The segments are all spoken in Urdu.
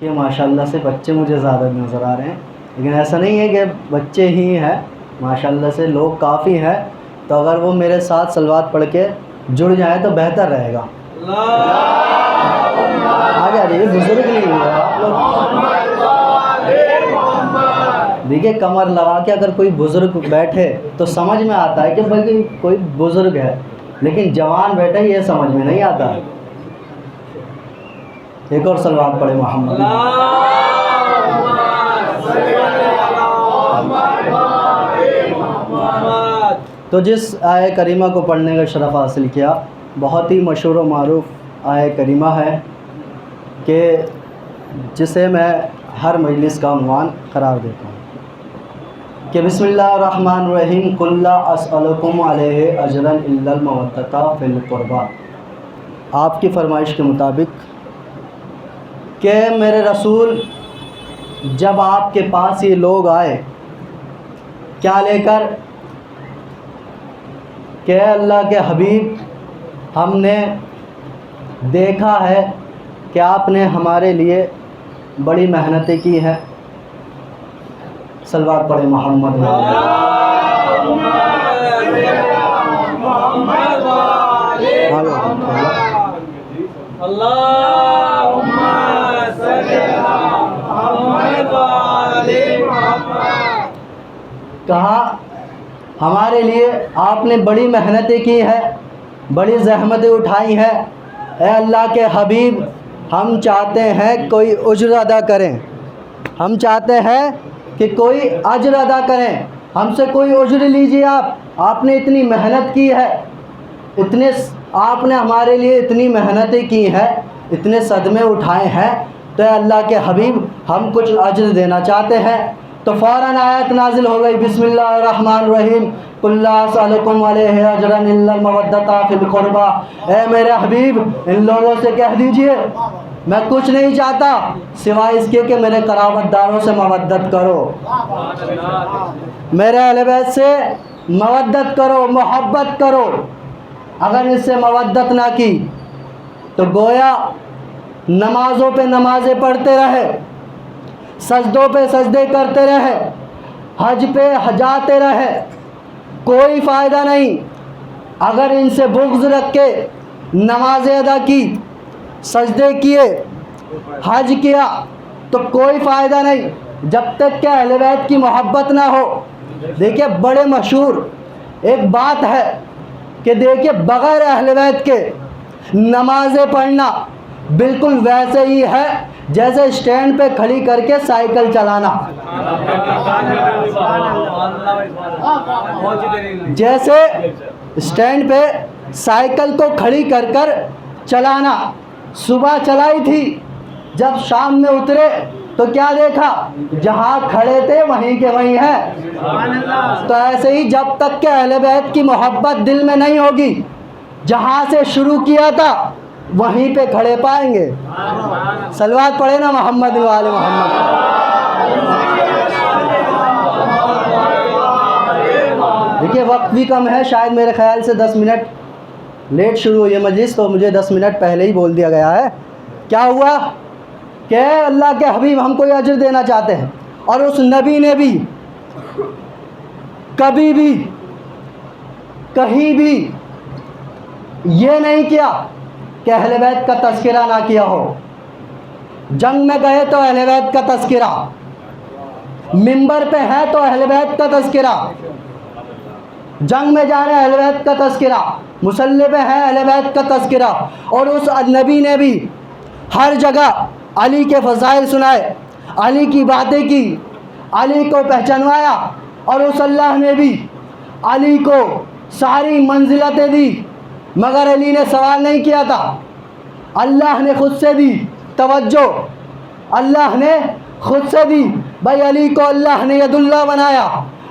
کہ ماشاءاللہ سے بچے مجھے زیادہ نظر آ رہے ہیں، لیکن ایسا نہیں ہے کہ بچے ہی ہیں، ماشاءاللہ سے لوگ کافی ہیں، تو اگر وہ میرے ساتھ صلوات پڑھ کے جڑ جائیں تو بہتر رہے گا۔ آگے آ جائیے، بزرگ نہیں ہوئے آپ لوگ، دیکھیے کمر لگا کے اگر کوئی بزرگ بیٹھے تو سمجھ میں آتا ہے کہ بھائی کوئی بزرگ ہے، لیکن جوان بیٹھے یہ سمجھ میں نہیں آتا۔ ایک اور صلوات پڑھے محمد۔ تو جس آیہ کریمہ کو پڑھنے کا شرف حاصل کیا، بہت ہی مشہور و معروف آیہ کریمہ ہے کہ جسے میں ہر مجلس کا عنوان قرار دیتا ہوں کہ بسم اللہ الرحمن الرحیم، قل لا اسألکم علیہ اجرا الا المودۃ فی القربی۔ آپ کی فرمائش کے مطابق کہ میرے رسول جب آپ کے پاس یہ لوگ آئے کیا لے کر کہ اللہ کے حبیب ہم نے دیکھا ہے کہ آپ نے ہمارے لیے بڑی محنتیں کی ہیں، صلوات پڑھے محمد۔ کہا ہمارے لیے آپ نے بڑی محنتیں کی ہیں، بڑی زحمتیں اٹھائی ہیں، اے اللہ کے حبیب ہم چاہتے ہیں کوئی اجر ادا کریں، ہم چاہتے ہیں کہ کوئی اجر ادا کریں، ہم سے کوئی اجر لیجیے، آپ نے اتنی محنت کی ہے، آپ نے ہمارے لیے اتنی محنتیں کی ہیں، اتنے صدمے اٹھائے ہیں، تو اے اللہ کے حبیب ہم کچھ اجر دینا چاہتے ہیں۔ تو فوراً آیت نازل ہو گئی، بسم اللہ الرحمن الرحیم، قل لا اسألکم علیہ اجرا الا المودۃ فی القربی۔ اے میرے حبیب ان لوگوں سے کہہ دیجئے میں کچھ نہیں چاہتا سوائے اس کے کہ میرے قرابت داروں سے مودت کرو، میرے اہل بیت سے مودت کرو، محبت کرو۔ اگر اس سے مودت نہ کی تو گویا نمازوں پہ نمازیں پڑھتے رہے، سجدوں پہ سجدے کرتے رہے، حج پہ حجاتے رہے، کوئی فائدہ نہیں۔ اگر ان سے بغض رکھ کے نمازیں ادا کی، سجدے کیے، حج کیا تو کوئی فائدہ نہیں جب تک کہ اہل بیت کی محبت نہ ہو۔ دیکھیے بڑے مشہور ایک بات ہے کہ دیکھیے بغیر اہل بیت کے نمازیں پڑھنا بالکل ویسے ہی ہے جیسے اسٹینڈ پہ کھڑی کر کے سائیکل چلانا، جیسے اسٹینڈ پہ سائیکل کو کھڑی کر کر چلانا۔ صبح چلائی تھی، جب شام میں اترے تو کیا دیکھا، جہاں کھڑے تھے وہیں کے وہیں ہیں۔ تو ایسے ہی جب تک کہ اہل بیت کی محبت دل میں نہیں ہوگی، جہاں سے شروع کیا تھا وہیں پہ کھڑے پائیں گے۔ صلوات پڑھے نا محمد و آل محمد۔ دیکھیے وقت بھی کم ہے، شاید میرے خیال سے 10 منٹ لیٹ شروع ہوئی ہے مجلس، تو مجھے 10 منٹ پہلے ہی بول دیا گیا ہے۔ کیا ہوا کہ اللہ کے حبیب ہم کو اجر دینا چاہتے ہیں، اور اس نبی نے بھی کبھی بھی کہیں بھی یہ نہیں کیا کہ اہل بیت کا تذکرہ نہ کیا ہو۔ جنگ میں گئے تو اہل بیت کا تذکرہ، منبر پہ ہے تو اہل بیت کا تذکرہ، جنگ میں جا رہے اہل بیت کا تذکرہ، مصلی پہ ہے اہل بیت کا تذکرہ۔ اور اس نبی نے بھی ہر جگہ علی کے فضائل سنائے، علی کی باتیں کی، علی کو پہچانوایا، اور اس اللہ نے بھی علی کو ساری منزلتیں دی، مگر علی نے سوال نہیں کیا تھا، اللہ نے خود سے دی توجہ، اللہ نے خود سے دی۔ بھائی علی کو اللہ نے ید اللہ بنایا،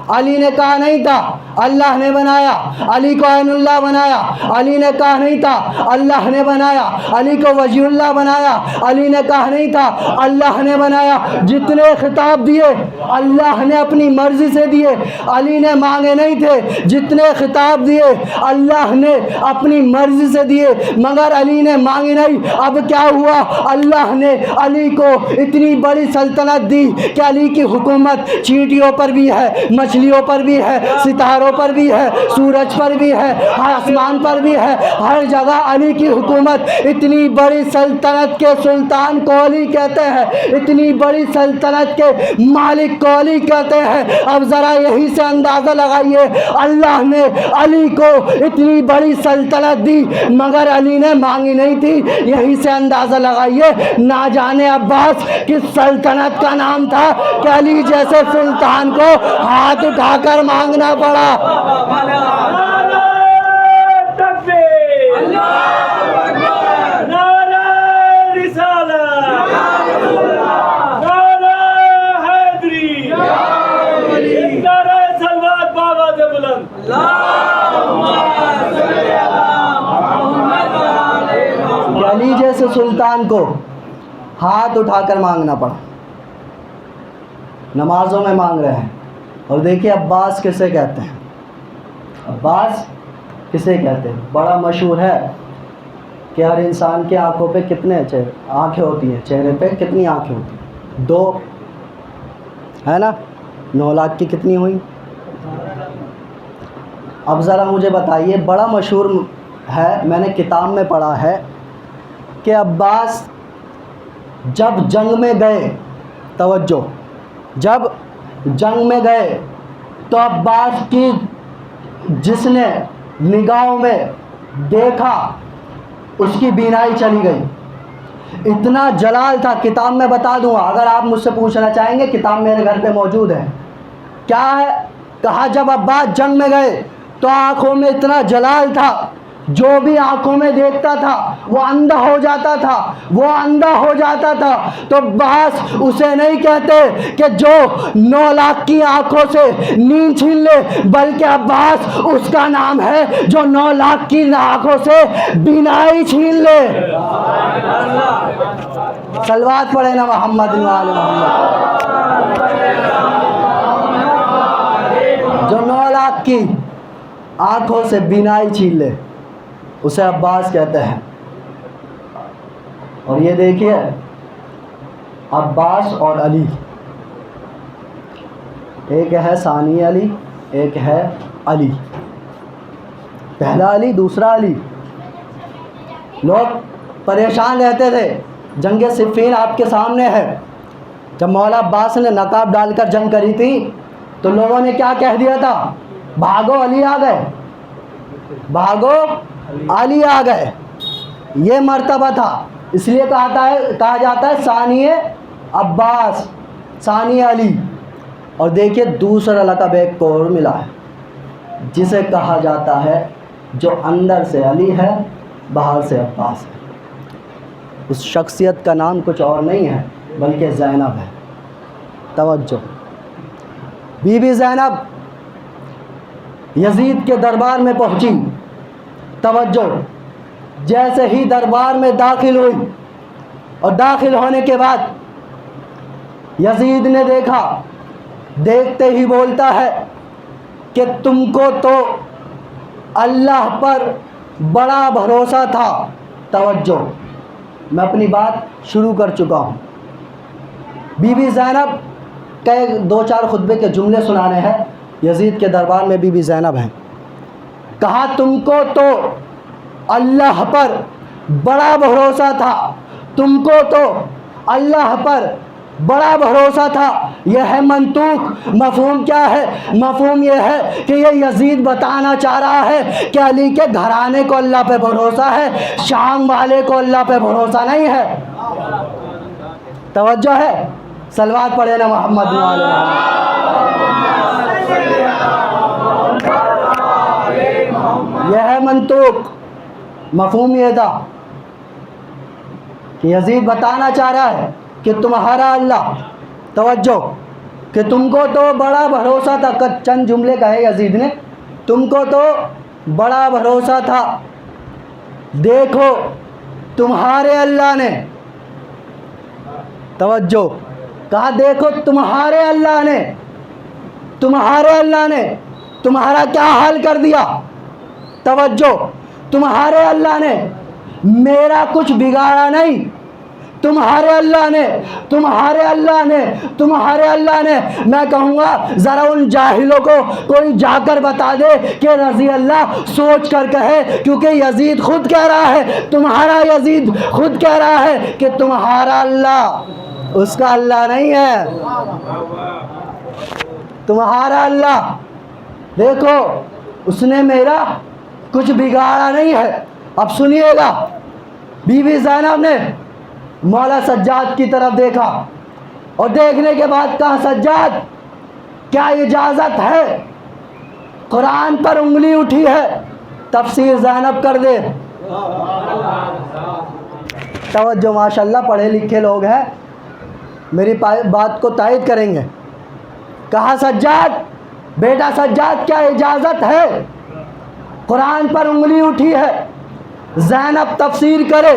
علی نے کہا نہیں تھا اللہ نے بنایا، علی کو عین اللہ بنایا، علی نے کہا نہیں تھا اللہ نے بنایا، علی کو وجی اللہ بنایا، علی نے کہا نہیں تھا اللہ نے بنایا۔ جتنے خطاب دیے اللہ نے اپنی مرضی سے دیے، علی نے مانگے نہیں تھے۔ جتنے خطاب دیے اللہ نے اپنی مرضی سے دیے، مگر علی نے مانگے نہیں۔ اب کیا ہوا؟ اللہ نے علی کو اتنی بڑی سلطنت دی کہ علی کی حکومت چینٹیوں پر بھی ہے، مچھلیوں پر بھی ہے، ستاروں پر بھی ہے، سورج پر بھی ہے، آسمان پر بھی ہے، ہر جگہ علی کی حکومت۔ اتنی بڑی سلطنت کے سلطان کو علی کہتے ہیں، اتنی بڑی سلطنت کے مالک کو علی کہتے ہیں۔ اب ذرا یہی سے اندازہ لگائیے، اللہ نے علی کو اتنی بڑی سلطنت دی مگر علی نے مانگی نہیں تھی۔ یہی سے اندازہ لگائیے نہ جانے عباس کس سلطنت کا نام تھا کہ علی جیسے سلطان کو ہاتھ اٹھا کر مانگنا پڑا۔ علی جیسے سلطان کو ہاتھ اٹھا کر مانگنا پڑا، نمازوں میں مانگ رہے ہیں۔ اور دیکھیے عباس کسے کہتے ہیں، عباس کسے کہتے ہیں؟ بڑا مشہور ہے کہ ہر انسان کی آنکھوں پہ کتنے آنکھیں ہوتی ہیں، چہرے پہ کتنی آنکھیں ہوتی ہیں؟ 2 ہے نا؟ 9 لاکھ کی کتنی ہوئی؟ اب ذرا مجھے بتائیے، بڑا مشہور ہے، میں نے کتاب میں پڑھا ہے کہ عباس جب جنگ میں گئے، توجہ، جب جنگ میں گئے تو عباس کی جس نے نگاہوں میں دیکھا اس کی بینائی چلی گئی۔ اتنا جلال تھا، کتاب میں بتا دوں گا، اگر آپ مجھ سے پوچھنا چاہیں گے کتاب میرے گھر پہ موجود ہے۔ کیا ہے؟ کہا جب عباس جنگ میں گئے تو آنکھوں میں اتنا جلال تھا، جو بھی آنکھوں میں دیکھتا تھا وہ اندھا ہو جاتا تھا، وہ اندھا ہو جاتا تھا۔ تو عباس اسے نہیں کہتے کہ جو 9 لاکھ کی آنکھوں سے نیند چھین لے، بلکہ عباس اس کا نام ہے جو 9 لاکھ کی آنکھوں سے بینائی چھین لے۔ صلوات پڑھے نا محمد وآل محمد۔ جو 9 لاکھ کی آنکھوں سے بینائی چھین لے اسے عباس کہتے ہیں۔ اور یہ دیکھیے عباس اور علی، ایک ہے ثانی علی، ایک ہے علی، پہلا علی دوسرا علی۔ لوگ پریشان رہتے تھے، جنگ صفین آپ کے سامنے ہے، جب مولا عباس نے نقاب ڈال کر جنگ کری تھی تو لوگوں نے کیا کہہ دیا تھا؟ بھاگو علی آ گئے، بھاگو علی آ گئے۔ یہ مرتبہ تھا، اس لیے کہا جاتا ہے ثانی عباس، ثانی علی۔ اور دیکھیے دوسرا لقب ایک کو اور ملا ہے جسے کہا جاتا ہے جو اندر سے علی ہے باہر سے عباس ہے۔ اس شخصیت کا نام کچھ اور نہیں ہے بلکہ زینب ہے۔ توجہ، بی بی زینب یزید کے دربار میں پہنچی، توجہ، جیسے ہی دربار میں داخل ہوئی اور داخل ہونے کے بعد یزید نے دیکھا، دیکھتے ہی بولتا ہے کہ تم کو تو اللہ پر بڑا بھروسہ تھا۔ توجہ، میں اپنی بات شروع کر چکا ہوں۔ بی بی زینب کے 2-4 خطبے کے جملے سنانے ہیں۔ یزید کے دربار میں بی بی زینب ہیں، کہا تم کو تو اللہ پر بڑا بھروسہ تھا، تم کو تو اللہ پر بڑا بھروسہ تھا۔ یہ ہے منطوق، مفہوم کیا ہے؟ مفہوم یہ ہے کہ یہ یزید بتانا چاہ رہا ہے کہ علی کے گھرانے کو اللہ پہ بھروسہ ہے، شام والے کو اللہ پہ بھروسہ نہیں ہے۔ توجہ ہے؟ صلوات پڑھے نا محمد وآل محمد۔ یہ ہے منطوق، مفہوم یہ تھا کہ یزید بتانا چاہ رہا ہے کہ تمہارا اللہ، توجہ، کہ تم کو تو بڑا بھروسہ تھا، چند جملے کہے یزید نے، تم کو تو بڑا بھروسہ تھا، دیکھو تمہارے اللہ نے، توجہ، کہا دیکھو تمہارے اللہ نے تمہارا کیا حال کر دیا، توجہ، تمہارے اللہ نے میرا کچھ بگاڑا نہیں، تمہارے اللہ نے میں کہوں گا ذرا ان جاہلوں کو کوئی جا کر بتا دے کہ رضی اللہ سوچ کر کہے، کیونکہ یزید خود کہہ رہا ہے، تمہارا یزید خود کہہ رہا ہے کہ تمہارا اللہ اس کا اللہ نہیں ہے، تمہارا اللہ دیکھو اس نے میرا کچھ بگاڑا نہیں ہے۔ اب سنیے گا، بی بی زینب نے مولا سجاد کی طرف دیکھا اور دیکھنے کے بعد کہا سجاد کیا اجازت ہے؟ قرآن پر انگلی اٹھی ہے، تفسیر زینب کر دے۔ توجہ، ماشاءاللہ پڑھے لکھے لوگ ہیں، میری بات کو تائید کریں گے۔ کہا سجاد، بیٹا سجاد کیا اجازت ہے؟ قرآن پر انگلی اٹھی ہے، زینب تفسیر کرے۔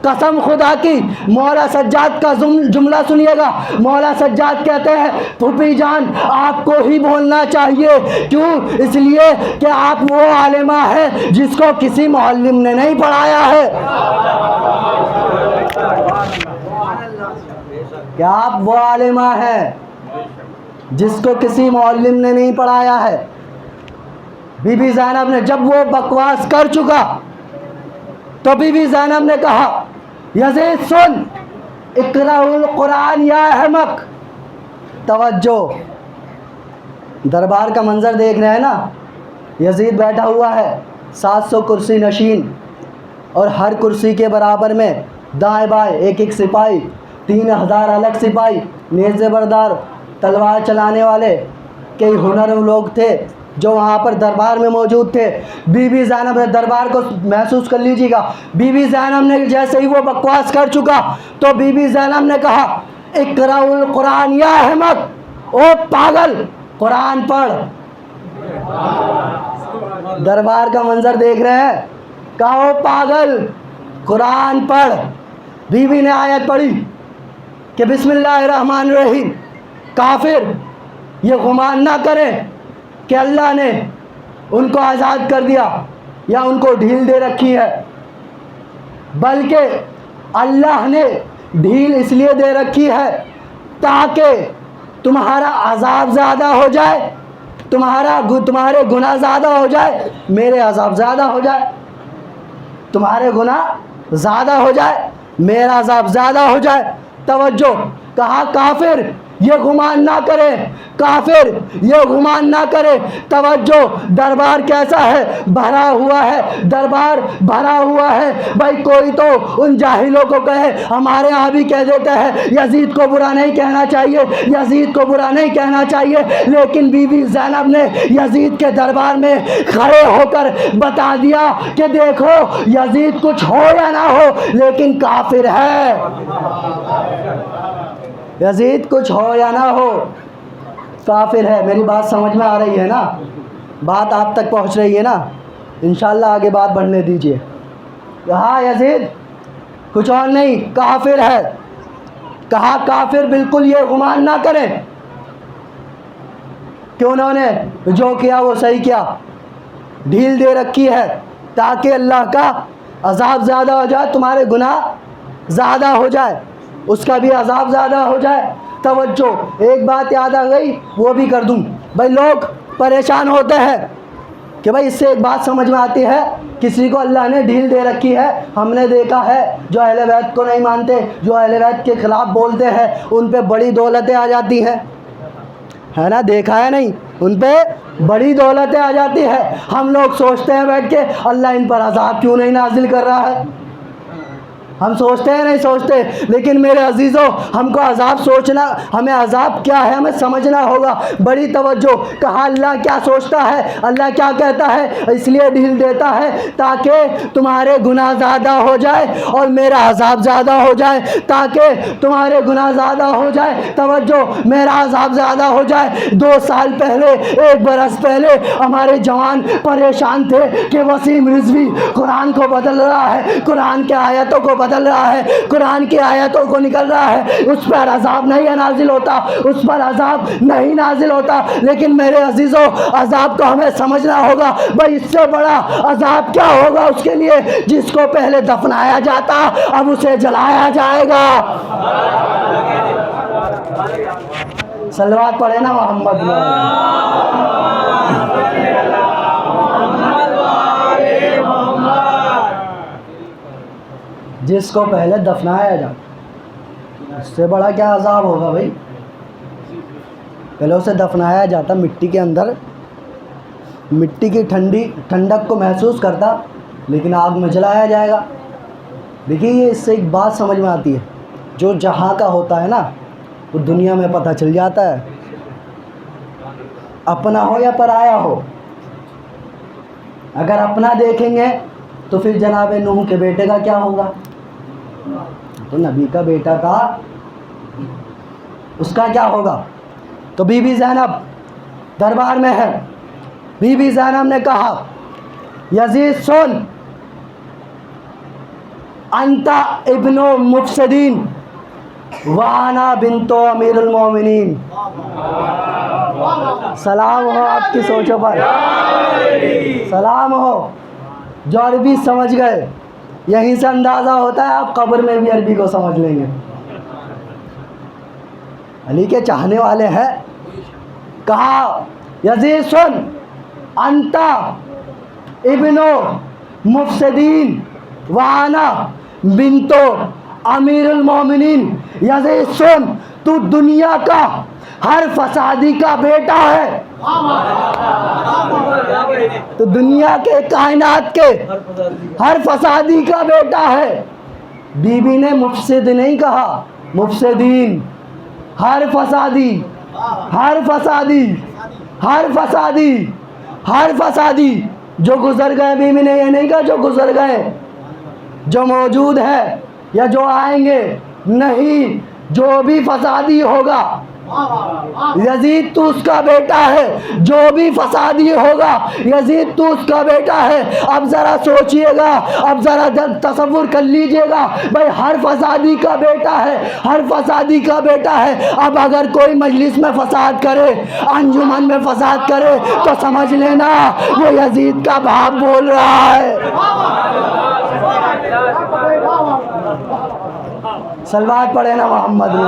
قسم خدا کی، مولا سجاد کا جملہ سنیے گا، مولا سجاد کہتے ہیں پھوپھی جان آپ کو ہی بولنا چاہیے، کیوں؟ اس لیے کہ آپ وہ عالمہ ہے جس کو کسی معلم نے نہیں پڑھایا ہے، کہ آپ وہ عالمہ ہے جس کو کسی معلم نے نہیں پڑھایا ہے۔ بی بی زینب نے جب وہ بکواس کر چکا تو بی بی زینب نے کہا یزید سن، اقرأ القرآن یا احمق۔ توجہ، دربار کا منظر دیکھ رہے ہیں نا، یزید بیٹھا ہوا ہے 700 کرسی نشین، اور ہر کرسی کے برابر میں دائیں بائیں ایک ایک سپاہی، 3000 الگ سپاہی، نیزے بردار، تلوار چلانے والے، کئی ہنر لوگ تھے جو وہاں پر دربار میں موجود تھے۔ بی بی زینب نے دربار کو محسوس کر لیجیے گا، بی بی زینب نے جیسے ہی وہ بکواس کر چکا تو بی بی زینب نے کہا اقرأ القرآن یا احمق، او پاگل قرآن پڑھ۔ دربار کا منظر دیکھ رہے ہیں، کہا او پاگل قرآن پڑھ۔ بی بی نے آیت پڑھی کہ بسم اللہ الرحمن الرحیم، کافر یہ گمان نہ کریں کہ اللہ نے ان کو آزاد کر دیا یا ان کو ڈھیل دے رکھی ہے، بلکہ اللہ نے ڈھیل اس لیے دے رکھی ہے تاکہ تمہارا عذاب زیادہ ہو جائے، تمہارے گناہ زیادہ ہو جائے، میرے عذاب زیادہ ہو جائے، تمہارے گناہ زیادہ ہو جائے، میرا عذاب زیادہ ہو جائے۔ توجہ، کہا کافر یہ گمان نہ کرے، کافر یہ گمان نہ کرے۔ توجہ، دربار کیسا ہے؟ بھرا ہوا ہے، دربار بھرا ہوا ہے۔ بھائی کوئی تو ان جاہلوں کو کہے، ہمارے یہاں بھی کہہ دیتے ہیں یزید کو برا نہیں کہنا چاہیے، یزید کو برا نہیں کہنا چاہیے، لیکن بی بی زینب نے یزید کے دربار میں کھڑے ہو کر بتا دیا کہ دیکھو یزید کچھ ہو یا نہ ہو لیکن کافر ہے، یزید کچھ ہو یا نہ ہو کافر ہے۔ میری بات سمجھ میں آ رہی ہے نا؟ بات آپ تک پہنچ رہی ہے نا؟ انشاءاللہ آگے بات بڑھنے دیجئے۔ کہا یزید کچھ اور نہیں، کافر ہے۔ کہا کافر بالکل یہ گمان نہ کریں کہ انہوں نے جو کیا وہ صحیح کیا، ڈھیل دے رکھی ہے تاکہ اللہ کا عذاب زیادہ ہو جائے، تمہارے گناہ زیادہ ہو جائے، اس کا بھی عذاب زیادہ ہو جائے۔ توجہ، ایک بات یاد آ گئی وہ بھی کر دوں۔ بھائی لوگ پریشان ہوتے ہیں کہ بھائی اس سے ایک بات سمجھ میں آتی ہے، کسی کو اللہ نے ڈھیل دے رکھی ہے۔ ہم نے دیکھا ہے جو اہل بیت کو نہیں مانتے، جو اہل بیت کے خلاف بولتے ہیں، ان پہ بڑی دولتیں آ جاتی ہیں، ہے نا؟ دیکھا ہے نہیں؟ ان پہ بڑی دولتیں آ جاتی ہے۔ ہم لوگ سوچتے ہیں بیٹھ کے اللہ ان پر عذاب کیوں نہیں نازل کر رہا ہے، ہم سوچتے ہیں نہیں سوچتے، لیکن میرے عزیزوں ہم کو عذاب سوچنا، ہمیں عذاب کیا ہے ہمیں سمجھنا ہوگا۔ بڑی توجہ، کہا اللہ کیا سوچتا ہے، اللہ کیا کہتا ہے، اس لیے ڈھیل دیتا ہے تاکہ تمہارے گناہ زیادہ ہو جائے اور میرا عذاب زیادہ ہو جائے، تاکہ تمہارے گناہ زیادہ ہو جائے، توجہ، میرا عذاب زیادہ ہو جائے۔ 2 سال پہلے، 1 برس پہلے ہمارے جوان پریشان تھے کہ وسیم رضوی قرآن کو بدل رہا ہے، قرآن کے آیتوں کو بدل رہا ہے، قرآن کی آیتوں کو نکل رہا ہے، اس پر عذاب نہیں نازل ہوتا، اس پر عذاب نہیں نازل ہوتا۔ لیکن میرے عزیزوں عذاب کو ہمیں سمجھنا ہوگا، بھائی اس سے بڑا عذاب کیا ہوگا اس کے لیے جس کو پہلے دفنایا جاتا اب اسے جلایا جائے گا۔ صلوات پڑھے نا محمد میں۔ جس کو پہلے دفنایا جاتا، اس سے بڑا کیا عذاب ہوگا بھائی؟ پہلے اسے دفنایا جاتا مٹی کے اندر، مٹی کی ٹھنڈک کو محسوس کرتا، لیکن آگ میں جلایا جائے گا۔ دیکھیے یہ اس سے ایک بات سمجھ میں آتی ہے، جو جہاں کا ہوتا ہے نا وہ دنیا میں پتہ چل جاتا ہے، اپنا ہو یا پرایا ہو۔ اگر اپنا دیکھیں گے تو پھر جناب نوح کے بیٹے کا کیا ہوگا؟ تو نبی کا بیٹا تھا، اس کا کیا ہوگا؟ تو بی بی زینب دربار میں ہے، بی بی زینب نے کہا یزید سن، انت ابن مفسدین وانا بنت امیر المومنین۔ سلام ہو آپ کی سوچوں پر، سلام ہو۔ جو عربی سمجھ گئے یہیں سے اندازہ ہوتا ہے آپ قبر میں بھی عربی کو سمجھ لیں گے۔ علی کے چاہنے والے ہیں۔ کہا یزید سن، انت ابن مفسدین وانا بنت امیر المومنین۔ یزید سن، تو دنیا کا ہر فسادی کا بیٹا ہے، تو دنیا کے کائنات کے ہر فسادی کا بیٹا ہے۔ بی بی نے مفسد نہیں کہا، مفسدین، ہر فسادی، ہر فسادی، ہر فسادی، ہر فسادی۔ جو گزر گئے، بی بی نے یہ نہیں کہا جو گزر گئے، جو موجود ہے یا جو آئیں گے، نہیں، جو بھی فسادی ہوگا۔ یزید تو اس کا بیٹا ہے، جو بھی فسادی ہوگا یزید تو اس کا بیٹا ہے۔ اب ذرا سوچئے گا، اب ذرا تصور کر لیجئے گا، بھائی ہر فسادی کا بیٹا ہے، ہر فسادی کا بیٹا ہے۔ اب اگر کوئی مجلس میں فساد کرے، انجمن میں فساد کرے تو سمجھ لینا وہ یزید کا باپ بول رہا ہے۔ صلوات پڑھے نا محمد میں۔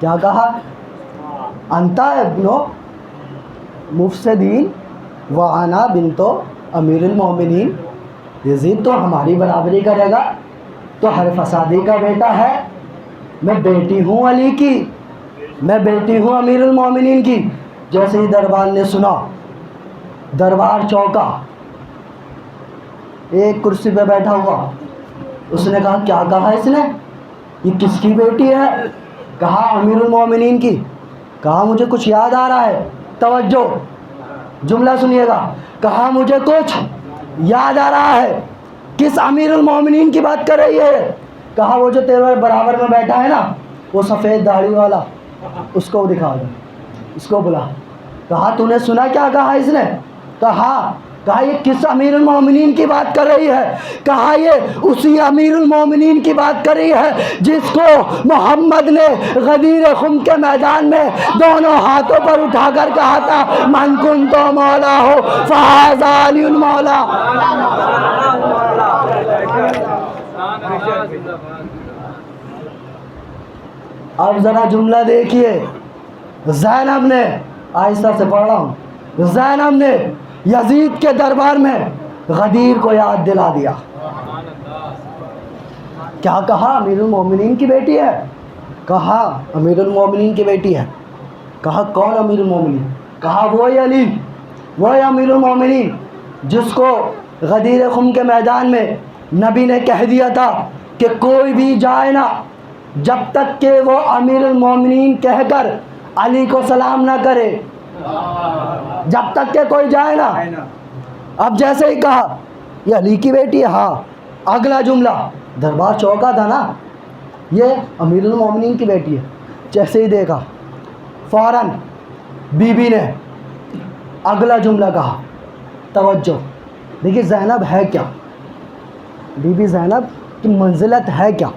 کیا کہا؟ انتا ابن مفسدین وانا بنت امیر المومنین۔ یزید تو ہماری برابری کرے گا، تو ہر فسادی کا بیٹا ہے۔ میں بیٹی ہوں علی کی، میں بیٹی ہوں امیر المومنین کی۔ جیسے ہی دربار نے سنا، دربار چوکا، ایک کرسی پہ بیٹھا ہوا، اس نے کہا کیا کہا اس نے، یہ کس کی بیٹی ہے؟ کہا امیر المومنین کی۔ کہا مجھے کچھ یاد آ رہا ہے، توجہ جملہ سنیے گا۔ کہا مجھے کچھ یاد آ رہا ہے، کس امیر المومنین کی بات کر رہی ہے؟ کہا وہ جو تیرے برابر میں بیٹھا ہے نا، وہ سفید داڑھی والا، اس کو دکھا دو، اس کو بلا۔ کہا تو نے سنا کیا کہا اس نے؟ کہا یہ کس امیر المومنین کی بات کر رہی ہے؟ کہا یہ اسی امیر المومنین کی بات کر رہی ہے جس کو محمد نے غدیر خم کے میدان میں دونوں ہاتھوں پر اٹھا کر کہا تھا من کنت مولا ہو فہذا علی المولا۔ اب ذرا جملہ دیکھیے، زینب نے، آہستہ سے پڑھ رہا ہوں، زینب نے یزید کے دربار میں غدیر کو یاد دلا دیا۔ کیا کہا؟ امیر المومنین کی بیٹی ہے۔ کہا امیر المومنین کی بیٹی ہے۔ کہا کون امیر المومنین؟ کہا وہی علی، وہی امیر المومنین جس کو غدیر خم کے میدان میں نبی نے کہہ دیا تھا کہ کوئی بھی جائے نا جب تک کہ وہ امیر المومنین کہہ کر علی کو سلام نہ کرے، جب تک کہ کوئی جائے نا۔ اب جیسے ہی کہا یہ علی کی بیٹی ہے، ہاں، اگلا جملہ دربار چونکا تھا نا، یہ امیر المومنین کی بیٹی ہے۔ جیسے ہی دیکھا فوراً بی بی نے اگلا جملہ کہا، توجہ دیکھیے زینب ہے کیا، بی بی زینب کی منزلت ہے کیا،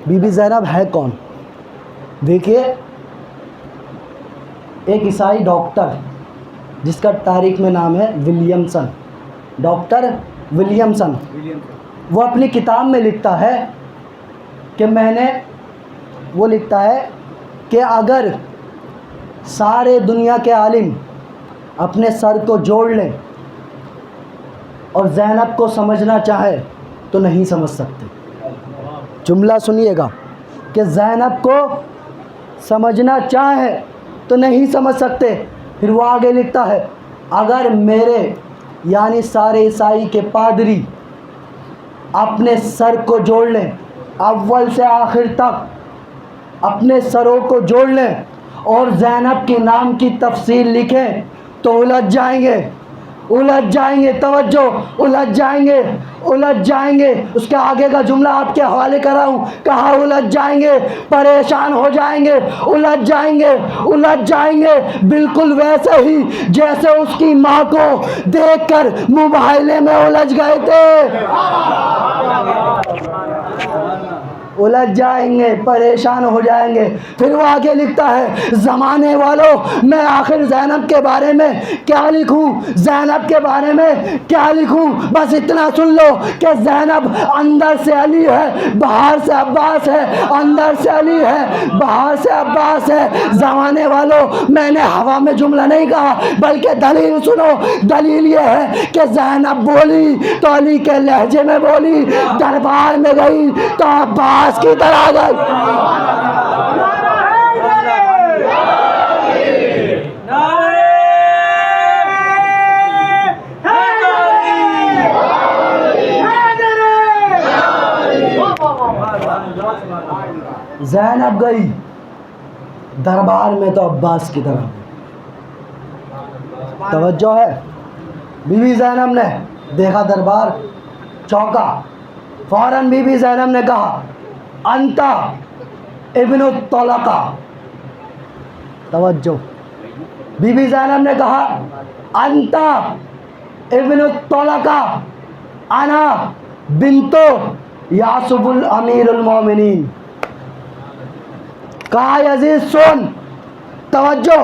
بی بی زینب ہے کون؟ دیکھیے ایک عیسائی ڈاکٹر جس کا تاریخ میں نام ہے ولیمسن، ڈاکٹر ولیمسن، وہ اپنی کتاب میں لکھتا ہے کہ وہ لکھتا ہے کہ اگر سارے دنیا کے عالم اپنے سر کو جوڑ لیں اور زینب کو سمجھنا چاہے تو نہیں سمجھ سکتے۔ جملہ سنیے گا کہ زینب کو سمجھنا چاہے تو نہیں سمجھ سکتے۔ پھر وہ آگے لکھتا ہے اگر میرے یعنی سارے عیسائی کے پادری اپنے سر کو جوڑ لیں، اول سے آخر تک اپنے سروں کو جوڑ لیں اور زینب کے نام کی تفصیل لکھیں تو الجھ جائیں گے، الجھ جائیں گے، توجہ، الجھ جائیں گے، الجھ جائیں گے۔ اس کے آگے کا جملہ آپ کے حوالے کر رہا ہوں، کہا الجھ جائیں گے، پریشان ہو جائیں گے، الجھ جائیں گے، الجھ جائیں گے، بالکل ویسے ہی جیسے اس کی ماں کو دیکھ کر مباہلے میں الجھ گئے تھے۔ الجھ جائیں گے، پریشان ہو جائیں گے۔ پھر وہ آگے لکھتا ہے زمانے والوں میں آخر زینب کے بارے میں کیا لکھوں، زینب کے بارے میں کیا لکھوں، بس اتنا سن لو کہ زینب اندر سے علی ہے، باہر سے عباس ہے، اندر سے علی ہے، باہر سے عباس ہے۔ زمانے والوں میں نے ہوا میں جملہ نہیں کہا بلکہ دلیل سنو، دلیل یہ ہے کہ زینب بولی تو علی کے لہجے میں بولی، دربار میں گئی تو عباس کی طرح گئی۔ زینب گئی دربار میں تو عباس کی طرح۔ توجہ ہے؟ بی بی زینب نے دیکھا دربار چونکا، فوراً بی بی زینب نے کہا انتا ابن الطلقہ۔ توجہ، بی بی زینب نے کہا انتا ابن الطلقہ انا بنتو یعصب الامیر المومنین۔ کہا یزید سن، توجہ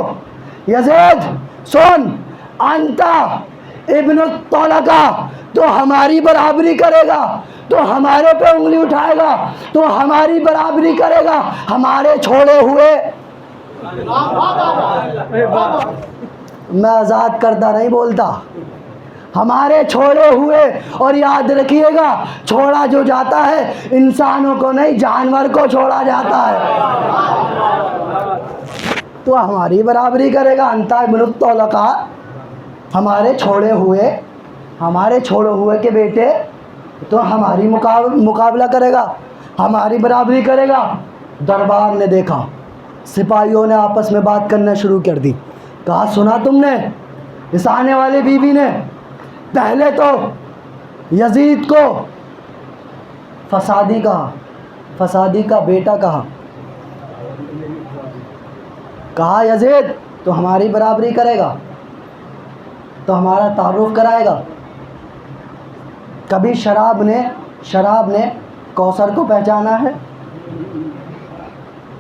یزید سن، انتا ابن الطلقہ، تو ہماری برابری کرے گا، تو ہمارے پہ انگلی اٹھائے گا، تو ہماری برابری کرے گا، ہمارے چھوڑے ہوئے۔ میں آزاد کردہ نہیں بولتا، ہمارے چھوڑے ہوئے، اور یاد رکھیے گا چھوڑا جو جاتا ہے انسانوں کو نہیں جانور کو چھوڑا جاتا ہے، تو ہماری برابری کرے گا۔ انتا ابن الطلقہ، ہمارے چھوڑے ہوئے کے بیٹے، تو ہماری مقابلہ کرے گا، ہماری برابری کرے گا۔ دربار نے دیکھا، سپاہیوں نے آپس میں بات کرنا شروع کر دی۔ کہا سنا تم نے اس آنے والے بی بی نے پہلے تو یزید کو فسادی کہا، فسادی کا بیٹا کہا، کہا یزید تو ہماری برابری کرے گا، تو ہمارا تعارف کرائے گا۔ کبھی شراب نے کوثر کو پہچانا ہے؟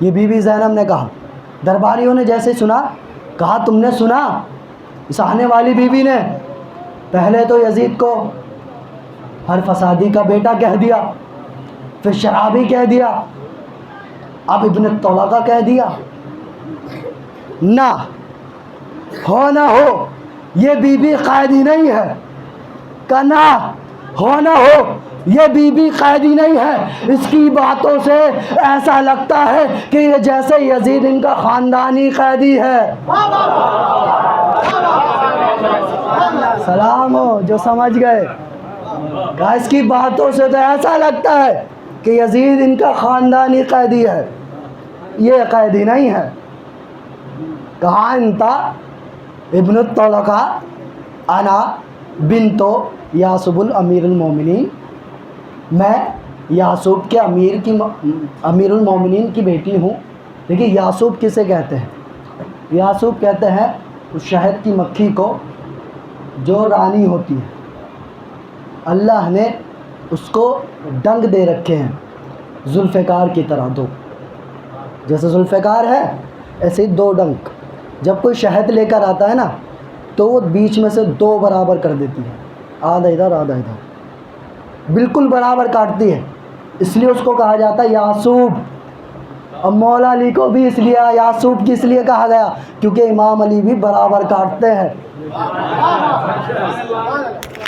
یہ بی بی زینب نے کہا۔ درباریوں نے جیسے سنا، کہا تم نے سنا اس آنے والی بی بی نے پہلے تو یزید کو ہر فسادی کا بیٹا کہہ دیا، پھر شرابی کہہ دیا، اب ابن الطلقہ کہہ دیا۔ نہ ہو نہ ہو، یہ بی بی قائدی نہیں ہے، کہ نہ ہو نہ ہو یہ بی بی قیدی نہیں ہے. اس کی باتوں سے ایسا لگتا ہے کہ یہ جیسے یزید ان کا خاندانی قیدی ہے. سلام ہو جو سمجھ گئے. کہا اس کی باتوں سے تو ایسا لگتا ہے کہ یزید ان کا خاندانی قیدی ہے. یہ قیدی نہیں ہے. کہا انتا ابن الطلقہ انا بنتو یعصب الامیر المومنین. میں یعصوب کے امیر المومنین کی بیٹی ہوں. دیکھیے یعصوب کسے کہتے ہیں؟ یعصوب کہتے ہیں اس شہد کی مکھی کو جو رانی ہوتی ہے. اللہ نے اس کو ڈنگ دے رکھے ہیں ذوالفقار کی طرح دو. جیسے ذوالفقار ہے ایسے ہی دو ڈنک. جب کوئی شہد لے کر آتا ہے نا تو وہ بیچ میں سے دو برابر کر دیتی ہے. آدھا ادھر آدھا ادھر, بالکل برابر کاٹتی ہے. اس لیے اس کو کہا جاتا ہے یعصوب. اب مولا علی کو بھی اس لیے یعصوب کی اس لیے کہا گیا کیونکہ امام علی بھی برابر کاٹتے ہیں.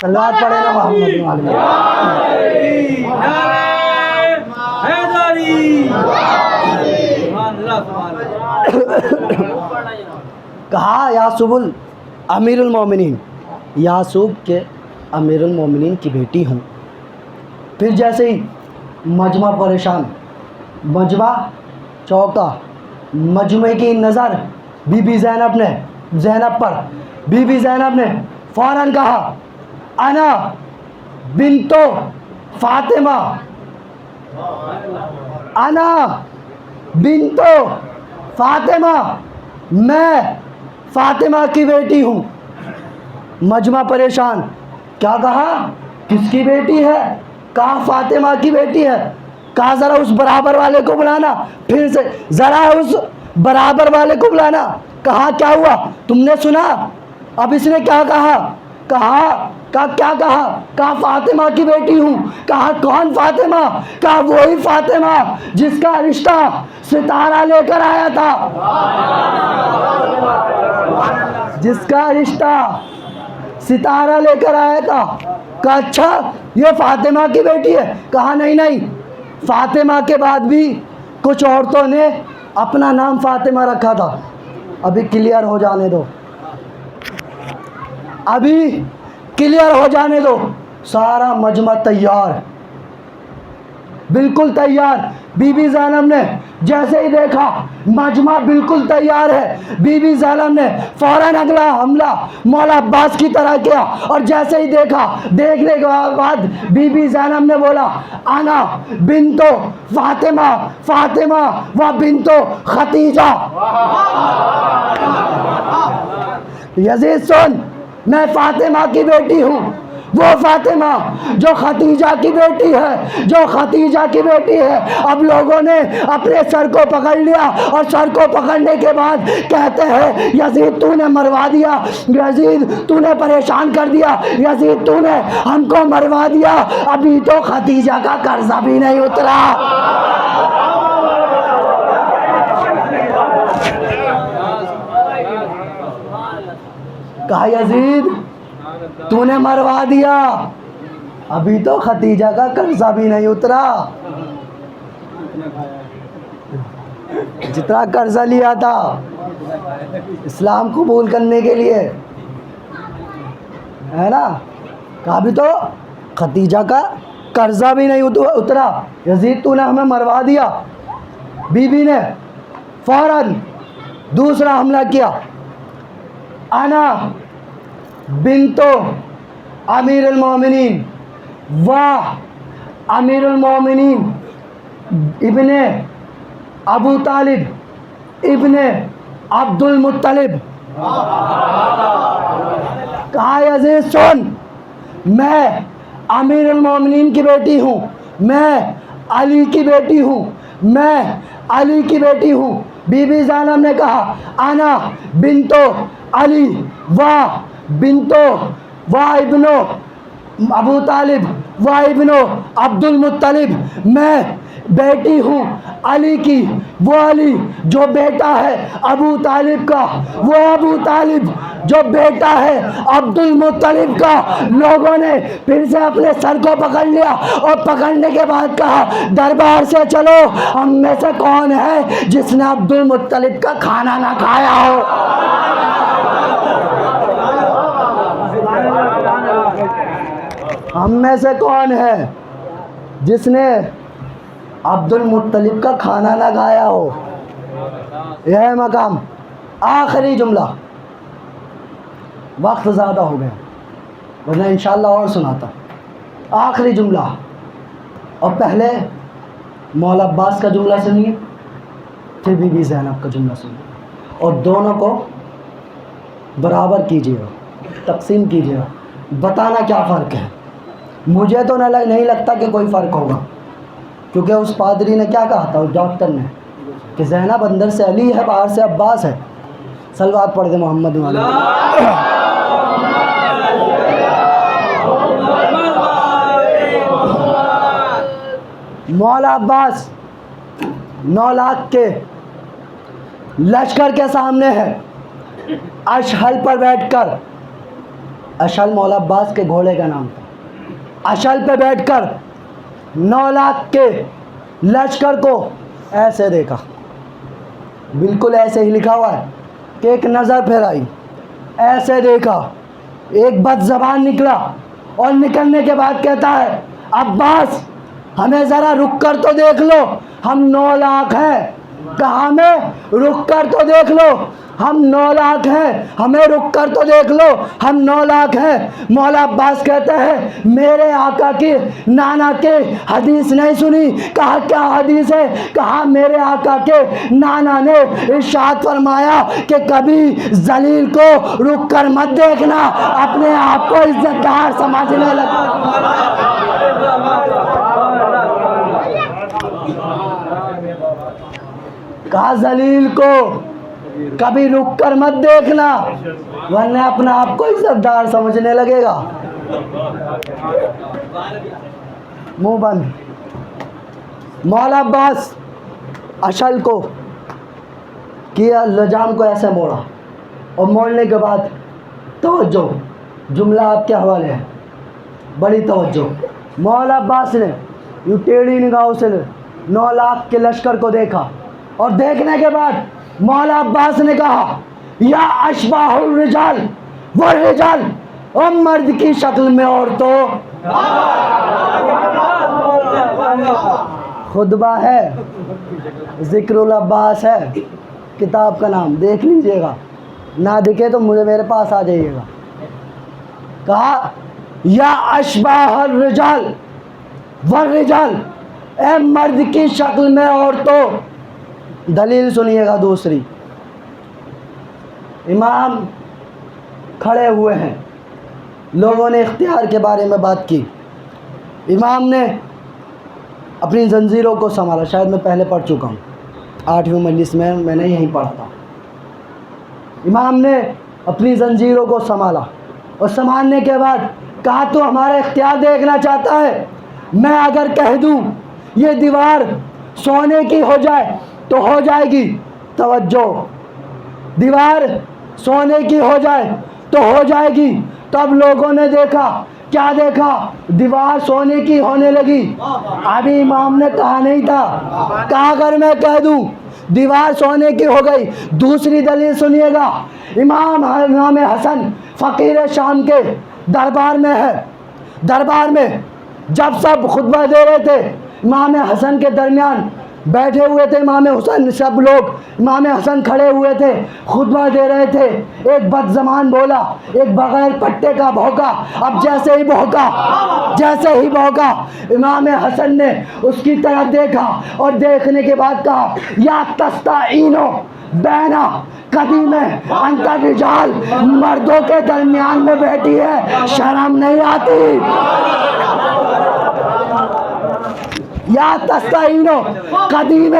صلوات پڑھے نا محمد کہا یعصوب امیر المومنین, یعصوب کے امیر المومنین کی بیٹی ہوں. پھر جیسے ہی مجمع پریشان, مجمع چوکا, مجمع کی نظر بی بی زینب پر. بی بی زینب نے فوراً کہا انا بنتو فاطمہ, انا بنتو فاطمہ, میں فاطمہ کی بیٹی ہوں. مجمع پریشان. کیا کہا؟ کس کی بیٹی ہے؟ کہا فاطمہ کی بیٹی ہے. کہا ذرا اس برابر والے کو بلانا. پھر سے ذرا اس برابر والے کو بلانا. کہا کیا ہوا تم نے سنا؟ اب اس نے کیا کہا؟ کیا کہا؟ کہا فاطمہ کی بیٹی ہوں. کہا کون فاطمہ؟ کہا وہی فاطمہ جس کا رشتہ ستارہ لے کر آیا تھا. جس کا رشتہ ستارہ لے کر آیا تھا. کہا اچھا یہ فاطمہ کی بیٹی ہے. کہا نہیں, فاطمہ کے بعد بھی کچھ عورتوں نے اپنا نام فاطمہ رکھا تھا. ابھی کلیئر ہو جانے دو, ابھی کلیئر ہو جانے دو. سارا مجمع تیار, بالکل تیار. بی بی زینب نے جیسے ہی دیکھا مجمع بالکل تیار ہے, بی بی زینب نے فوراً اگلا حملہ مولا عباس کی طرح کیا. اور جیسے ہی دیکھا, دیکھنے کے بعد بی بی زینب نے بولا انا بنتو فاطمہ و بنتو ختیجہ. یزید سن, میں فاطمہ کی بیٹی ہوں, وہ فاطمہ جو ختیجہ کی بیٹی ہے, اب لوگوں نے اپنے سر کو پکڑ لیا اور سر کو پکڑنے کے بعد کہتے ہیں یزید تو نے مروا دیا, یزید تو نے پریشان کر دیا, یزید تو نے ہم کو مروا دیا, ابھی تو ختیجہ کا قرضہ بھی نہیں اترا. کہا یزید تو نے مروا دیا, ابھی تو ختیجہ کا قرضہ بھی نہیں اترا. جتنا قرضہ لیا تھا اسلام قبول کرنے کے لیے ہے نا, کہا ابھی تو ختیجہ کا قرضہ بھی نہیں اترا. یزید تو نے ہمیں مروا دیا. بی بی نے فوراً دوسرا حملہ کیا. انا بنتو امیر المومنین و امیر المومنین ابن ابو طالب ابن عبد المطلب. کہا یزید سن, میں امیر المومنین کی بیٹی ہوں, میں علی کی بیٹی ہوں, بی بی زینب نے کہا انا بنتو علی و ابنو ابو طالب و ابنو عبد المطلب, میں بیٹی ہوں علی کی، وہ علی جو بیٹا ہے ابو طالب کا، وہ ابو طالب جو بیٹا ہے عبد المطلب کا۔ لوگوں نے پھر سے اپنے سر کو پکڑ لیا اور پکڑنے کے بعد کہا دربار سے چلو، ہم میں سے کون ہے جس نے عبد المطلب کا کھانا نہ کھایا ہو؟ ہم میں سے کون ہے جس نے عبد المطلب کا کھانا نہ کھایا ہو؟ یہ ہے مقام۔ آخری جملہ، وقت زیادہ ہو گیا ورنہ انشاءاللہ اور سناتا۔ آخری جملہ، اور پہلے مولا عباس کا جملہ سنیے، پھر بی بی زینب کا جملہ سنیے، اور دونوں کو برابر کیجیے گا، تقسیم کیجیے گا، بتانا کیا فرق ہے۔ مجھے تو نہیں لگتا کہ کوئی فرق ہوگا، کیونکہ اس پادری نے کیا کہا تھا، اس ڈاکٹر نے، کہ زینب اندر سے علی ہے باہر سے عباس ہے۔ صلوات پڑھ دے محمد والا۔ مولا عباس 9 لاکھ کے لشکر کے سامنے ہے، اشہل پر بیٹھ کر، اشہل مولا عباس کے گھوڑے کا نام تھا، اشہل پہ بیٹھ کر 9 لاکھ کے لشکر کو ایسے دیکھا، بالکل ایسے ہی لکھا ہوا ہے کہ ایک نظر پھیرائی، ایسے دیکھا، ایک بد زبان نکلا، اور نکلنے کے بعد کہتا ہے عباس ہمیں ذرا رک کر تو دیکھ لو، ہم 9 لاکھ ہیں، کہا ہمیں رک کر تو دیکھ لو، ہم 9 لاکھ ہیں، ہمیں رک کر تو دیکھ لو، ہم 9 لاکھ ہیں۔ مولا عباس کہتے ہیں میرے آقا کی نانا کے حدیث نہیں سنی؟ کہا کیا حدیث ہے؟ کہا میرے آقا کے نانا نے ارشاد فرمایا کہ کبھی ذلیل کو رک کر مت دیکھنا، اپنے آپ کو عزت دار سمجھنے لگا۔ کہا ذلیل کو کبھی رک کر مت دیکھنا ورنہ اپنا آپ کو عزت دار سمجھنے لگے گا۔ منہ بند۔ مولا عباس اشل کو کیا، لجام کو ایسے موڑا، اور موڑنے کے بعد توجہ، جملہ آپ کے حوالے ہے، بڑی توجہ۔ مولا عباس نے یوں ٹیڑھی نگاہوں سے 9 لاکھ کے لشکر کو دیکھا، اور دیکھنے کے بعد مولا عباس نے کہا یا اشباح الرجال والرجال، اور مرد کی شکل میں عورتوں۔ خطبہ ہے، ذکر العباس ہے، کتاب کا نام دیکھ لیجئے گا، نہ دکھے تو میرے پاس آ جائیے گا۔ کہا یا اشباح الرجال والرجال، اے مرد کی شکل میں عورتوں۔ دلیل سنیے گا دوسری، امام کھڑے ہوئے ہیں، لوگوں نے اختیار کے بارے میں بات کی، امام نے اپنی زنجیروں کو سنبھالا، شاید میں پہلے پڑھ چکا ہوں 8ویں مجلس میں نے یہیں پڑھا تھا۔ امام نے اپنی زنجیروں کو سنبھالا، اور سنبھالنے کے بعد کہا تو ہمارا اختیار دیکھنا چاہتا ہے، میں اگر کہہ دوں یہ دیوار سونے کی ہو جائے تو ہو جائے گی، توجہ، دیوار سونے کی ہو جائے تو ہو جائے گی۔ تب لوگوں نے دیکھا، کیا دیکھا؟ دیوار سونے کی ہونے لگی۔ ابھی امام نے کہا نہیں تھا، کہا اگر میں کہہ دوں دیوار سونے کی ہو گئی۔ دوسری دلیل سنیے گا، امام حسن فقیر شام کے دربار میں ہے، دربار میں جب سب خطبہ دے رہے تھے، امام حسن کے درمیان بیٹھے ہوئے تھے امام حسن، سب لوگ امام حسن کھڑے ہوئے تھے، خطبہ دے رہے تھے۔ ایک بد زبان بولا، ایک بغیر پٹے کا بھونکا، اب جیسے ہی بھونکا امام حسن نے اس کی طرف دیکھا، اور دیکھنے کے بعد کہا یا تستعینو بینا قدیم انت رجال، مردوں کے درمیان میں بیٹھی ہے، شرم نہیں آتی؟ یا تستعینو قدیم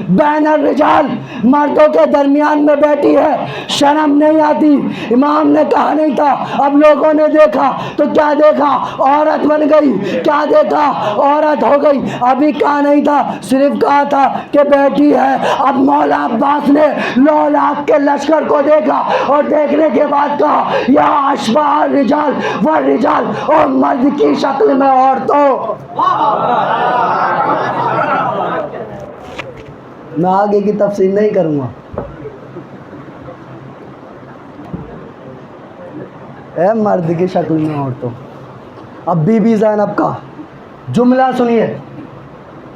بین الرجال، مردوں کے درمیان میں بیٹھی ہے، شرم نہیں آتی؟ امام نے کہا نہیں تھا، اب لوگوں نے دیکھا تو کیا دیکھا؟ عورت بن گئی، کیا دیکھا؟ عورت ہو گئی۔ ابھی کہا نہیں تھا، صرف کہا تھا کہ بیٹھی ہے۔ اب مولا عباس نے 9 لاکھ کے لشکر کو دیکھا اور دیکھنے کے بعد کہا یا اشباہ الرجال والرجال، اور مرد کی شکل میں عورتوں۔ میں آگے کی تفصیل نہیں کروں گا۔ اے مرد کی شکل میں عورتوں۔ اب بی بی زینب کا جملہ سنیے،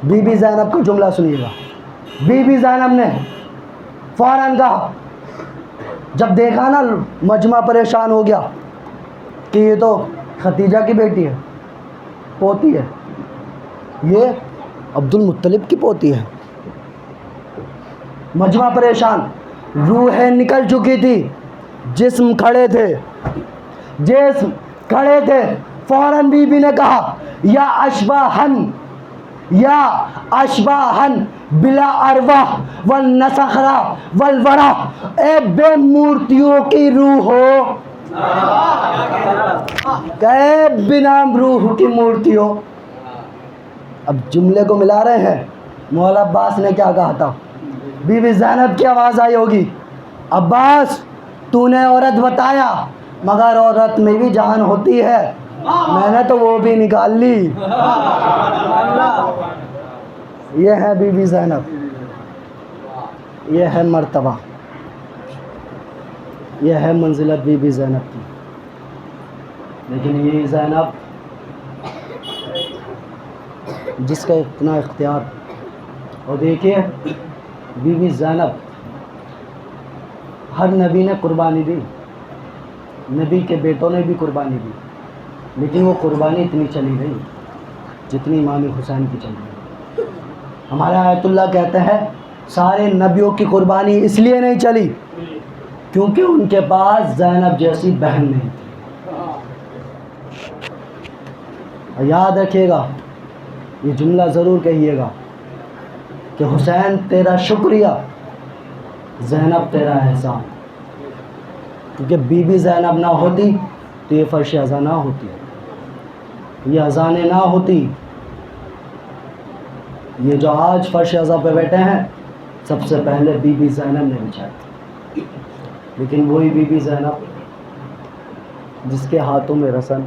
بی بی زینب کا جملہ سنیے گا۔ بی بی زینب نے فوراً کہا، جب دیکھا نا مجمع پریشان ہو گیا کہ یہ تو ختیجہ کی بیٹی ہے، پوتی ہے، یہ عبد المطلب کی پوتی ہے، مجمع پریشان، روحیں نکل چکی تھی، جسم کھڑے تھے، فوراً بی بی نے کہا یا اشباہن بلا ارواح والنسخرہ والورہ، اے بے مورتیوں کی روح ہو، اے بنا روح کی مورتیوں۔ اب جملے کو ملا رہے ہیں، مولا عباس نے کیا کہا تھا؟ بی بی زینب کی آواز آئی ہوگی، عباس تو نے عورت بتایا، مگر عورت میں بھی جان ہوتی ہے، میں نے تو وہ بھی نکال لی۔ یہ ہے بی بی زینب، یہ ہے مرتبہ، یہ ہے منزلت بی بی زینب کی۔ لیکن یہ زینب جس کا اتنا اختیار، اور دیکھیے بی بی زینب، ہر نبی نے قربانی دی، نبی کے بیٹوں نے بھی قربانی دی، لیکن وہ قربانی اتنی چلی نہیں جتنی امام حسین کی چلی گئی۔ ہمارے آیت اللہ کہتے ہیں سارے نبیوں کی قربانی اس لیے نہیں چلی کیونکہ ان کے پاس زینب جیسی بہن نہیں تھی۔ یاد رکھیے گا، یہ جملہ ضرور کہیے گا کہ حسین تیرا شکریہ، زینب تیرا احسان، کیونکہ بی بی زینب نہ ہوتی تو یہ فرش ازاں نہ ہوتی، یہ اذانیں نہ ہوتی، یہ جو آج فرش ازاں پہ بیٹھے ہیں سب سے پہلے بی بی زینب نے بچھائی تھی۔ لیکن وہی بی بی زینب جس کے ہاتھوں میں رسن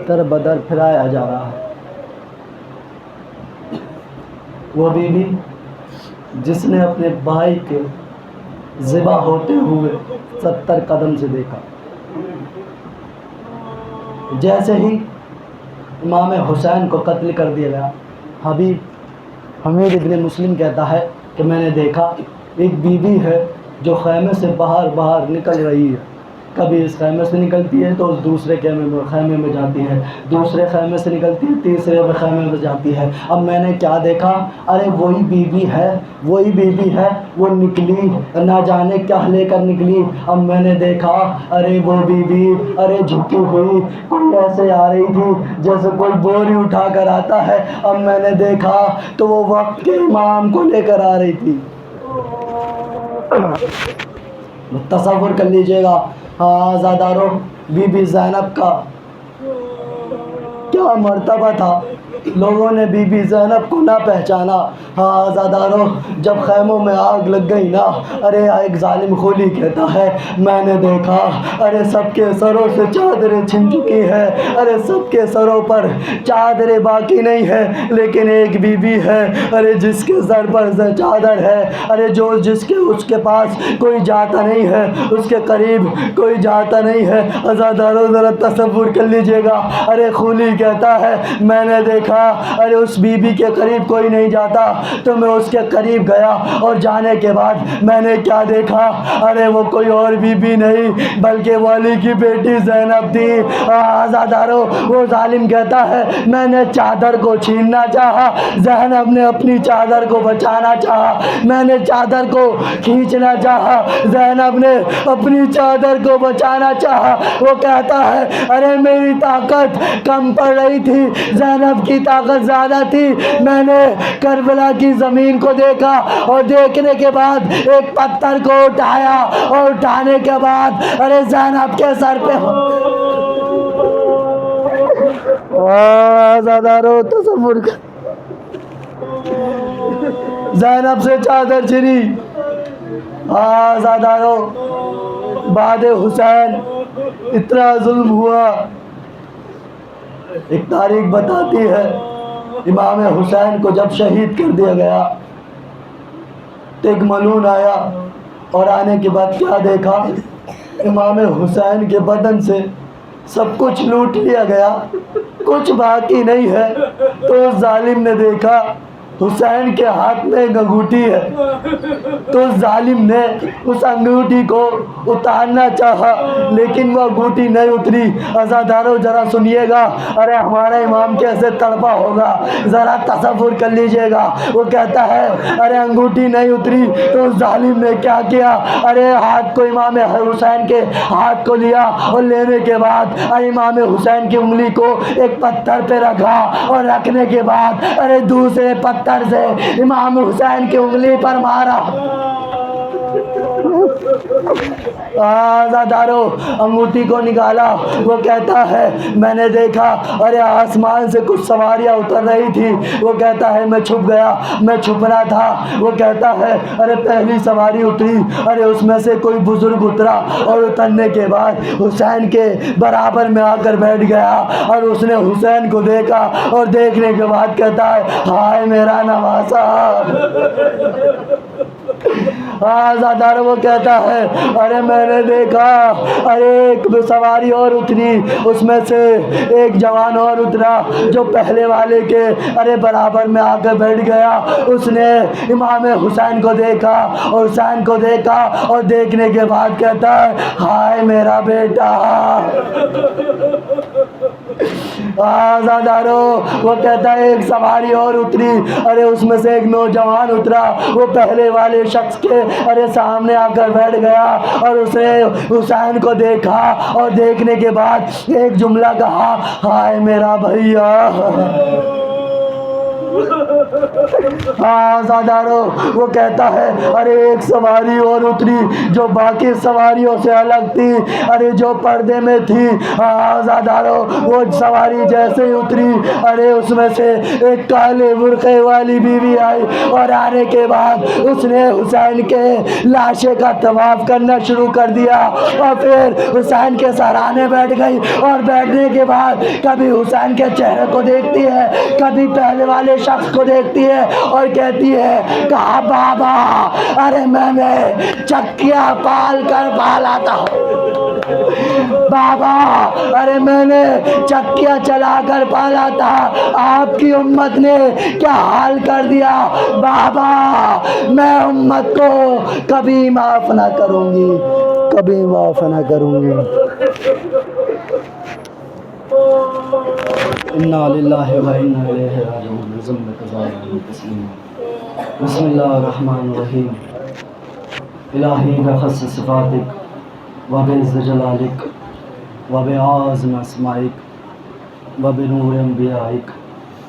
در بدر پھرایا جا رہا ہے، وہ بی بی جس نے اپنے بھائی کے ذبح ہوتے ہوئے 70 قدم سے دیکھا، جیسے ہی امام حسین کو قتل کر دیا گیا، حمید ابن مسلم کہتا ہے کہ میں نے دیکھا ایک بی بی ہے جو خیمے سے باہر نکل رہی ہے، کبھی اس خیمے سے نکلتی ہے تو اس دوسرے خیمے میں جاتی ہے، دوسرے خیمے سے نکلتی ہے تیسرے خیمے میں جاتی ہے۔ اب میں نے کیا دیکھا؟ ارے وہی بی بی ہے، وہ نکلی، نہ جانے کیا لے کر نکلی۔ اب میں نے دیکھا ارے وہ بی بی جھکی ہوئی کوئی ایسے آ رہی تھی جیسے کوئی بوری اٹھا کر آتا ہے۔ اب میں نے دیکھا تو وہ وقت کے امام کو لے کر آ رہی تھی۔ تصور کر لیجئے گا آزادارو، بی بی زینب کا کیا مرتبہ تھا۔ لوگوں نے بی بی زینب کو نہ پہچانا۔ آزادارو، جب خیموں میں آگ لگ گئی نا، ارے ایک ظالم خولی کہتا ہے میں نے دیکھا ارے سب کے سروں سے چادریں چھن چکی ہے، ارے سب کے سروں پر چادریں باقی نہیں ہے، لیکن ایک بی بی ہے ارے جس کے سر پر چادر ہے، ارے اس کے پاس کوئی جاتا نہیں ہے، اس کے قریب کوئی جاتا نہیں ہے۔ آزادارو ذرا تصور کر لیجئے گا، ارے خولی کہتا ہے میں نے دیکھا ارے اس بی بی کے قریب کوئی نہیں جاتا، تو میں اس کے قریب گیا اور جانے کے بعد میں نے کیا دیکھا؟ ارے وہ کوئی اور بی بی نہیں بلکہ وہ علی کی بیٹی زینب تھی۔ آزادارو، وہ ظالم کہتا ہے میں نے چادر کو چھیننا چاہا، زینب نے اپنی چادر کو بچانا چاہا، میں نے چادر کو کھینچنا چاہا، زینب نے اپنی چادر کو بچانا چاہا۔ وہ کہتا ہے ارے میری طاقت کم پڑ رہی تھی، زینب کی طاقت زیادہ تھی۔ میں نے کربلا کی زمین کو دیکھا اور دیکھنے کے بعد ایک پتھر کو اٹھایا اور اٹھانے کے بعد ارے زینب کے سر پہ آزادارو تصور کر، زینب سے چادر چھنی۔ آزادارو بعد حسین اتنا ظلم ہوا۔ ایک تاریخ بتاتی ہے امام حسین کو جب شہید کر دیا گیا تو ایک ملعون آیا اور آنے کے بعد کیا دیکھا، امام حسین کے بدن سے سب کچھ لوٹ لیا گیا، کچھ باقی نہیں ہے۔ تو اس ظالم نے دیکھا حسین کے ہاتھ میں ایک انگوٹھی ہے، تو اس ظالم نے اس انگوٹھی کو اتارنا چاہا لیکن وہ انگوٹھی نہیں اتری۔ عزادارو ذرا سنیے گا، ارے ہمارا امام کیسے تڑپا ہوگا، ذرا تصور کر لیجئے گا۔ وہ کہتا ہے ارے انگوٹھی نہیں اتری، تو اس ظالم نے کیا کیا، ارے ہاتھ کو امام حسین کے ہاتھ کو لیا اور لینے کے بعد امام حسین کی انگلی کو ایک پتھر پہ رکھا اور رکھنے کے بعد ارے دوسرے پتھر سے امام حسین کی انگلی پر مارا۔ آزادارو انگوٹھی کو نکالا، وہ کہتا ہے میں نے دیکھا ارے آسمان سے کچھ سواریاں اتر رہی تھی۔ وہ کہتا ہے میں چھپ گیا، میں چھپنا تھا۔ وہ کہتا ہے ارے پہلی سواری اتری، ارے اس میں سے کوئی بزرگ اترا اور اترنے کے بعد حسین کے برابر میں آ کر بیٹھ گیا اور اس نے حسین کو دیکھا اور دیکھنے کے بعد کہتا ہے ہائے میرا نواسا۔ آزادارو وہ کہتا ہے ارے میں نے دیکھا ارے ایک سواری اور اتری، اس میں سے ایک جوان اور اترا جو پہلے والے کے ارے برابر میں آ کر بیٹھ گیا۔ اس نے امام حسین کو دیکھا اور حسین کو دیکھا اور دیکھنے کے بعد کہتا ہے ہائے میرا بیٹا۔ آزادارو وہ کہتا ہے ایک سواری اور اتری، ارے اس میں سے ایک نوجوان اترا، وہ پہلے والے شخص کے ارے سامنے آ کر بیٹھ گیا اور اس نے حسین کو دیکھا اور دیکھنے کے بعد ایک جملہ کہا ہائے میرا بھیا۔ آزادارو وہ کہتا ہے ارے ایک سواری اور اتری جو باقی سواریوں سے الگ تھی، ارے جو پردے میں تھی۔ آزادارو وہ سواری جیسے ہی اتری ارے اس میں سے ایک کالے برقعے والی بیوی آئی اور آنے کے بعد اس نے حسین کے لاشے کا طواف کرنا شروع کر دیا اور پھر حسین کے سرانے بیٹھ گئی اور بیٹھنے کے بعد کبھی حسین کے چہرے کو دیکھتی ہے، کبھی پہلے والے شخص کو دیکھتی ہے اور کہتی ہے کہا بابا ارے میں نے چکیا پال کر پالا تھا، بابا ارے میں نے چکیا چلا کر پالا تھا، آپ کی امت نے کیا حال کر دیا، بابا میں امت کو کبھی معاف نہ کروں گی، کبھی معاف نہ کروں گی۔ انا للہ و انا الیہ راجعون۔ بسم اللہ الرحمن الرحیم۔ الہی بخص صفاتک وبعز جلالک وبعظم اسمائک وبنور انبیائک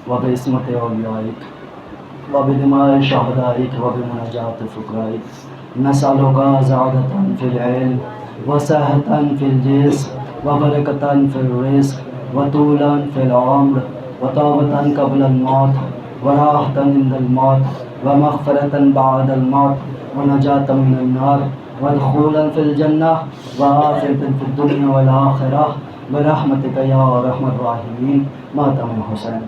وبعصمت اولیائک وبدماء شہدائک وبمناجات فقرائک نسألک سعادۃ فی العلم وصحۃ فی الجسم وبرکۃ فی الرزق وطولا فی العمر وتوبۃ قبل الموت وراحۃ عند الموت ومغفرۃ بعد الموت ونجاۃ من النار ودخولا فی الجنہ وعافیۃ فی الدنیا والآخرہ برحمتک یا ارحم الراحمین۔ ماتم حسین۔